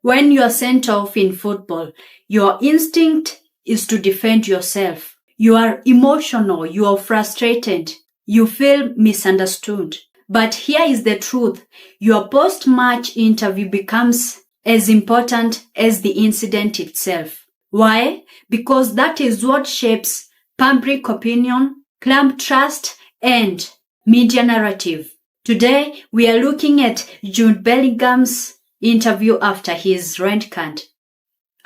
When you are sent off in football, your instinct is to defend yourself. You are emotional, you are frustrated, you feel misunderstood. But here is the truth. Your post-match interview becomes as important as the incident itself. Why? Because that is what shapes public opinion, club trust, and media narrative. Today, we are looking at Jude Bellingham's interview after his red card.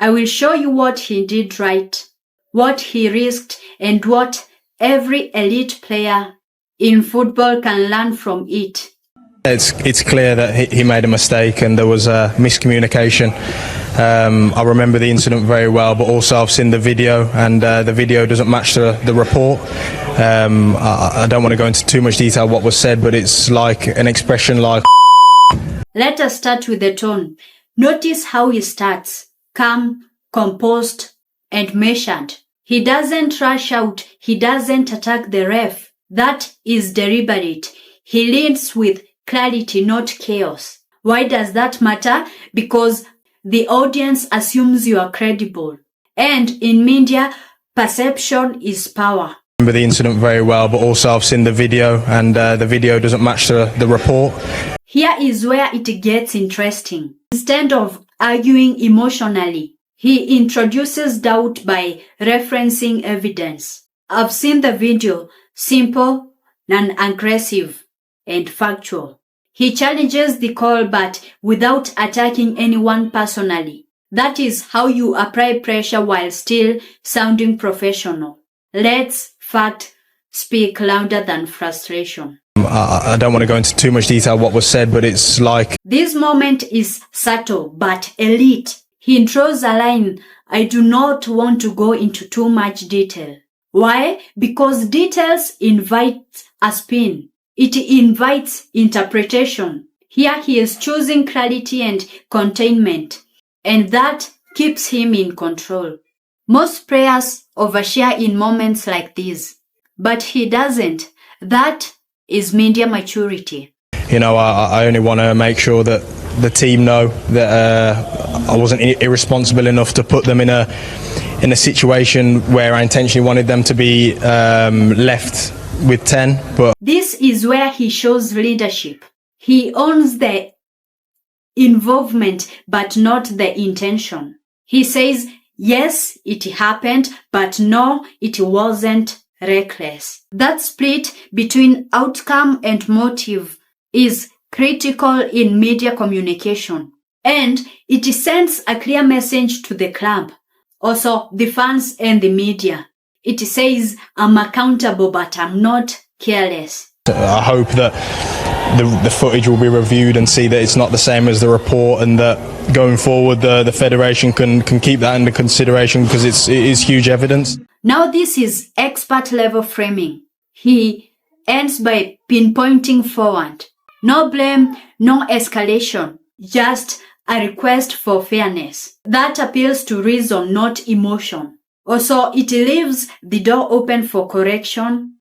I will show you what he did right, what he risked, and what every elite player in football can learn from it. It's clear that he made a mistake and there was a miscommunication. I remember the incident very well, but also I've seen the video, and the video doesn't match the report. I don't want to go into too much detail what was said, but it's like an expression like... Let us start with the tone. Notice how he starts. Calm, composed, and measured. He doesn't rush out. He doesn't attack the ref. That is deliberate. He leads with clarity, not chaos. Why does that matter? Because the audience assumes you are credible. And in media, perception is power. I remember the incident very well, but also I've seen the video, and the video doesn't match the report. Here is where it gets interesting. Instead of arguing emotionally, he introduces doubt by referencing evidence. I've seen the video, simple, non-aggressive, and factual. He challenges the call but without attacking anyone personally. That is how you apply pressure while still sounding professional. Let's fact speak louder than frustration. I don't want to go into too much detail what was said, but it's like... This moment is subtle but elite. He draws a line. I do not want to go into too much detail. Why? Because details invite a spin. It invites interpretation. Here he is choosing clarity and containment, and that keeps him in control. Most players overshare in moments like these, but he doesn't. That is media maturity. You know, I only want to make sure that the team know that I wasn't irresponsible enough to put them in a situation where I intentionally wanted them to be left with 10. But this is where he shows leadership. He owns the involvement but not the intention. He says, yes, it happened, but no, it wasn't reckless. That split between outcome and motive is critical in media communication, and it sends a clear message to the club, also the fans and the media. It says, I'm accountable, but I'm not careless. I hope that the footage will be reviewed and see that it's not the same as the report, and that going forward the federation can keep that under consideration, because it is huge evidence. Now this is expert level framing. He ends by pinpointing forward. No blame, no escalation, just a request for fairness. That appeals to reason, not emotion. Also, it leaves the door open for correction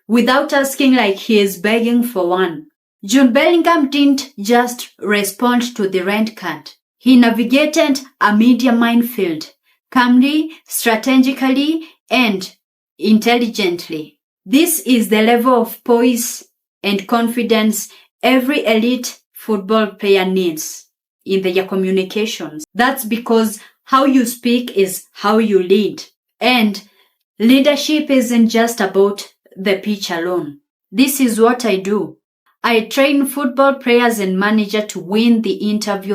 without asking like he is begging for one. Jude Bellingham didn't just respond to the red card. He navigated a media minefield, calmly, strategically, and intelligently. This is the level of poise and confidence every elite football player needs in their communications. That's because how you speak is how you lead. And leadership isn't just about the pitch alone. This is what I do. I train football players and managers to win the interview